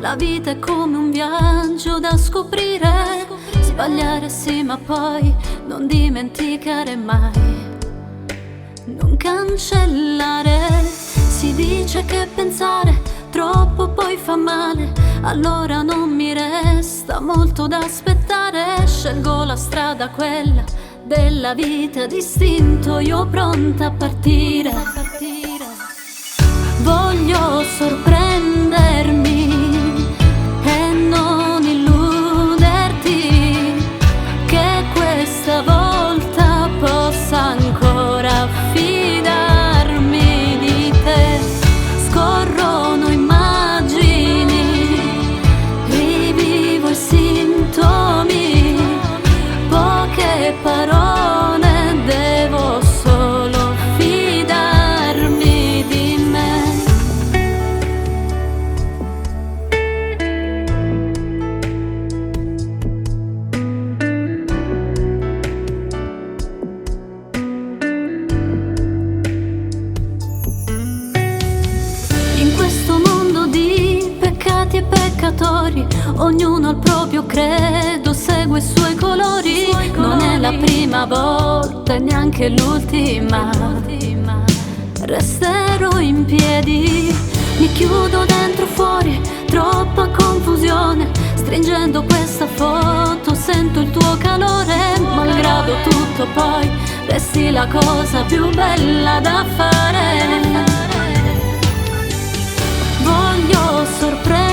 La vita è come un viaggio da scoprire. Sbagliare sì, ma poi non dimenticare mai. Non cancellare. Si dice che pensare troppo poi fa male. Allora non mi resta molto da aspettare. Scelgo la strada, quella della vita, d'istinto io pronta a partire. Voglio sorprendermi e non illuderti, che questa volta possa ancora fidarmi di te. Scorrono immagini, rivivo i sintomi, poche parole, devo solo fidarmi di me. In questo mondo di peccati e peccatori, ognuno al proprio credo, segue i suoi colori. Non è la prima volta e neanche l'ultima. Resterò in piedi, mi chiudo dentro fuori, troppa confusione. Stringendo questa foto sento il tuo calore. Malgrado tutto poi resti la cosa più bella da fare. Voglio sorprendere